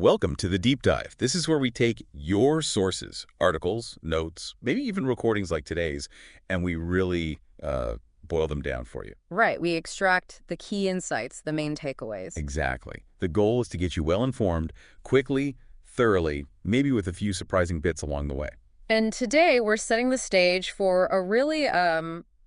Welcome to the Deep Dive. This is where we take your sources, articles, notes, maybe even recordings like today's, and we really boil them down for you. Right. We extract the key insights, the main takeaways. Exactly. The goal is to get you well-informed, quickly, thoroughly, maybe with a few surprising bits along the way. And today we're setting the stage for a really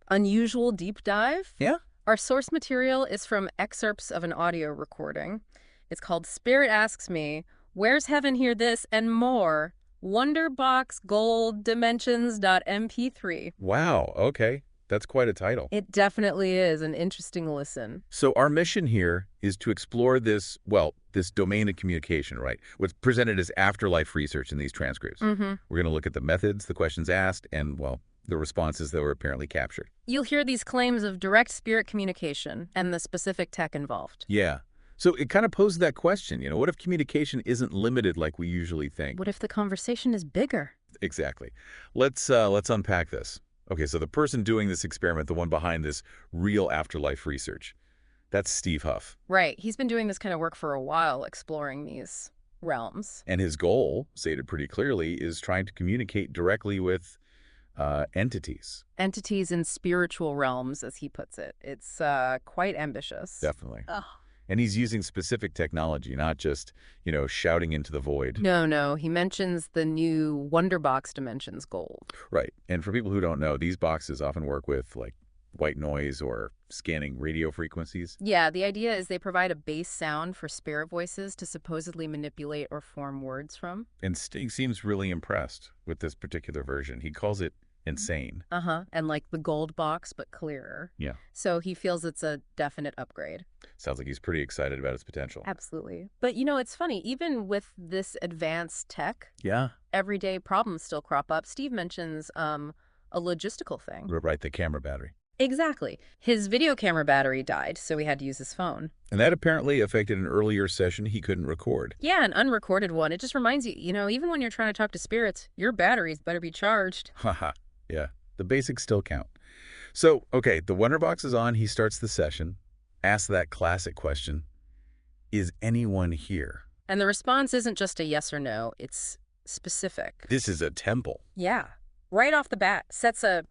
unusual deep dive. Yeah? Our source material is from excerpts of an audio recording. It's called Spirit Asks Me, Where's Heaven Hear This and More? Wonderbox Gold Dimensions.mp3. Wow, okay. That's quite a title. It definitely is an interesting listen. So our mission here is to explore this domain of communication, right? What's presented as afterlife research in these transcripts. Mm-hmm. We're going to look at the methods, the questions asked, and, the responses that were apparently captured. You'll hear these claims of direct spirit communication and the specific tech involved. Yeah. So it kind of poses that question, what if communication isn't limited like we usually think? What if the conversation is bigger? Exactly. Let's unpack this. Okay, so the person doing this experiment, the one behind this real afterlife research, that's Steve Huff. Right. He's been doing this kind of work for a while, exploring these realms. And his goal, stated pretty clearly, is trying to communicate directly with entities. Entities in spiritual realms, as he puts it. It's quite ambitious. Definitely. Ugh. And he's using specific technology, not just, shouting into the void. No. He mentions the new Wonderbox Dimensions Gold. Right. And for people who don't know, these boxes often work with, white noise or scanning radio frequencies. Yeah, the idea is they provide a base sound for spirit voices to supposedly manipulate or form words from. And Stig seems really impressed with this particular version. He calls it insane. And like the gold box, but clearer. Yeah. So he feels it's a definite upgrade. Sounds like he's pretty excited about its potential. Absolutely. But it's funny, even with this advanced tech, Yeah. everyday problems still crop up. Steve mentions a logistical thing. Right, the camera battery. Exactly. His video camera battery died, so he had to use his phone. And that apparently affected an earlier session he couldn't record. Yeah, an unrecorded one. It just reminds you, even when you're trying to talk to spirits, your batteries better be charged. Haha. Yeah, the basics still count. So, okay, the Wonderbox is on. He starts the session, asks that classic question, is anyone here? And the response isn't just a yes or no. It's specific. This is a temple. Yeah. Right off the bat, sets a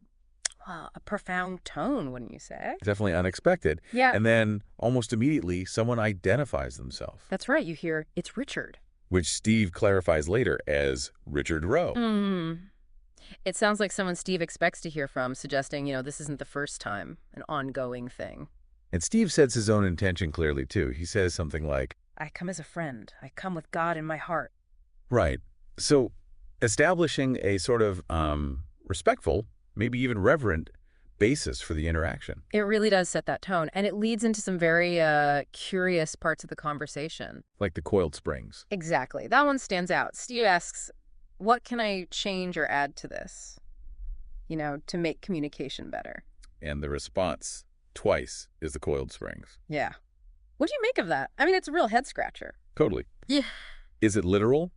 profound tone, wouldn't you say? Definitely unexpected. Yeah. And then almost immediately, someone identifies themselves. That's right. You hear, it's Richard. Which Steve clarifies later as Richard Rowe. It sounds like someone Steve expects to hear from, suggesting, this isn't the first time, an ongoing thing. And Steve sets his own intention clearly, too. He says something like, I come as a friend. I come with God in my heart. Right. So establishing a sort of respectful, maybe even reverent basis for the interaction. It really does set that tone, and it leads into some very curious parts of the conversation. Like the coiled springs. Exactly. That one stands out. Steve asks, what can I change or add to this, to make communication better? And the response, twice, is the coiled springs. Yeah. What do you make of that? I mean, it's a real head-scratcher. Totally. Yeah. Is it literal?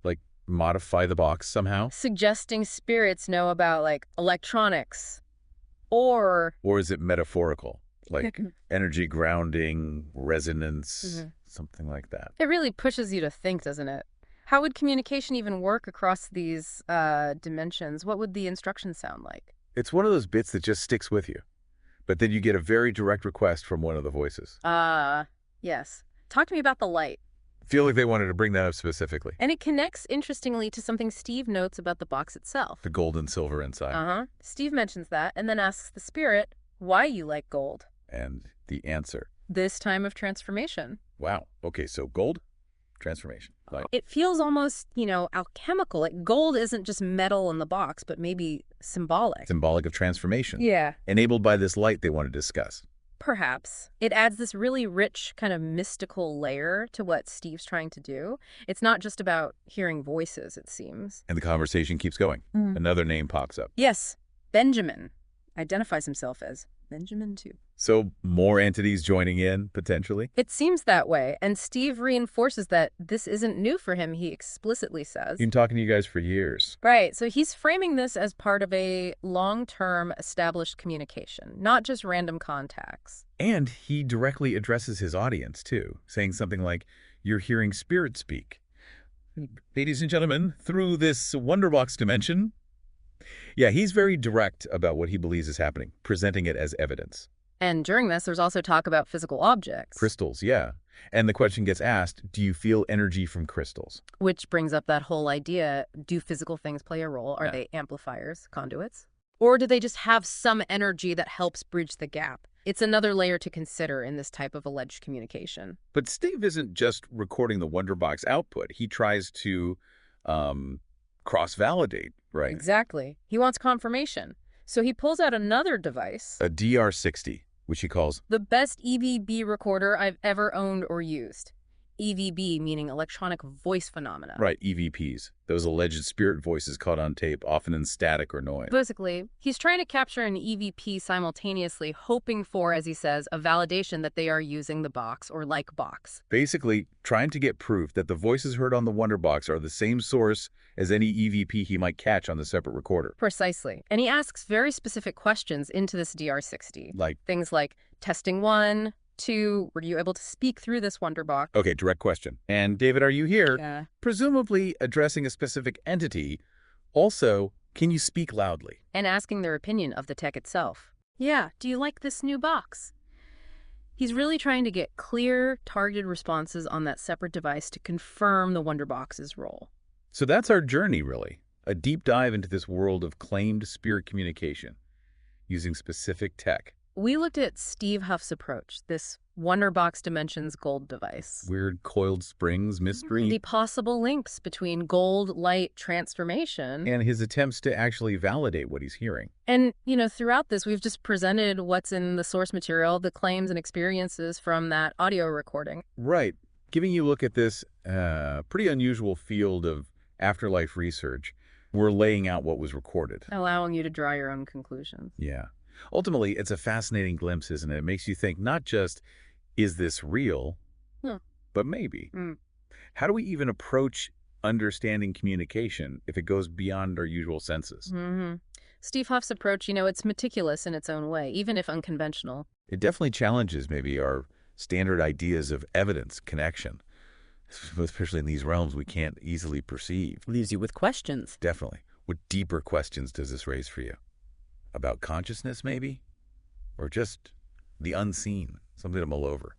Like, modify the box somehow? Suggesting spirits know about, electronics, or is it metaphorical? Like energy grounding, resonance, something like that. It really pushes you to think, doesn't it? How would communication even work across these dimensions? What would the instructions sound like? It's one of those bits that just sticks with you. But then you get a very direct request from one of the voices. Yes. Talk to me about the light. Feel like they wanted to bring that up specifically. And it connects, interestingly, to something Steve notes about the box itself. The gold and silver inside. Steve mentions that and then asks the spirit why you like gold. And the answer. This time of transformation. Wow. Okay, so gold, transformation. It feels almost, alchemical. Like gold isn't just metal in the box, but maybe symbolic. Symbolic of transformation. Yeah. Enabled by this light they want to discuss. Perhaps. It adds this really rich kind of mystical layer to what Steve's trying to do. It's not just about hearing voices, it seems. And the conversation keeps going. Another name pops up. Yes, Benjamin identifies himself as Benjamin too. So more entities joining in, potentially? It seems that way, and Steve reinforces that this isn't new for him, he explicitly says. Been talking to you guys for years. Right, so he's framing this as part of a long-term established communication, not just random contacts. And he directly addresses his audience, too, saying something like, You're hearing spirit speak. Ladies and gentlemen, through this Wonderbox dimension. Yeah, he's very direct about what he believes is happening, presenting it as evidence. And during this, there's also talk about physical objects. Crystals, yeah. And the question gets asked, do you feel energy from crystals? Which brings up that whole idea, do physical things play a role? Are Yeah. they amplifiers, conduits? Or do they just have some energy that helps bridge the gap? It's another layer to consider in this type of alleged communication. But Steve isn't just recording the Wonderbox output. He tries to cross-validate, right? Exactly. He wants confirmation. So he pulls out another device, A DR60, which he calls, the best EVB recorder I've ever owned or used. EVB meaning electronic voice phenomena. right, EVPs, those alleged spirit voices caught on tape, often in static or noise. Basically, he's trying to capture an EVP simultaneously, hoping for, as he says, a validation that they are using the box or like box. Basically, trying to get proof that the voices heard on the Wonderbox are the same source as any EVP he might catch on the separate recorder. Precisely. And he asks very specific questions into this DR60. Like, Things like, testing 1, 2, were you able to speak through this Wonderbox? okay, direct question. And David, are you here? Yeah. Presumably addressing a specific entity. Also, can you speak loudly? And asking their opinion of the tech itself. Yeah, do you like this new box? He's really trying to get clear, targeted responses on that separate device to confirm the Wonderbox's role. So that's our journey, really. A deep dive into this world of claimed spirit communication using specific tech. We looked at Steve Huff's approach, this Wonderbox Dimensions gold device. Weird coiled springs mystery. The possible links between gold light transformation. And his attempts to actually validate what he's hearing. And, throughout this, we've just presented what's in the source material, the claims and experiences from that audio recording. Right. Giving you a look at this pretty unusual field of afterlife research, we're laying out what was recorded. Allowing you to draw your own conclusions. Yeah. Ultimately, it's a fascinating glimpse, isn't it? It makes you think not just, is this real, but maybe. How do we even approach understanding communication if it goes beyond our usual senses? Steve Huff's approach, it's meticulous in its own way, even if unconventional. It definitely challenges maybe our standard ideas of evidence, connection, especially in these realms we can't easily perceive. Leaves you with questions. Definitely. What deeper questions does this raise for you? About consciousness, maybe? Or just the unseen, something to mull over?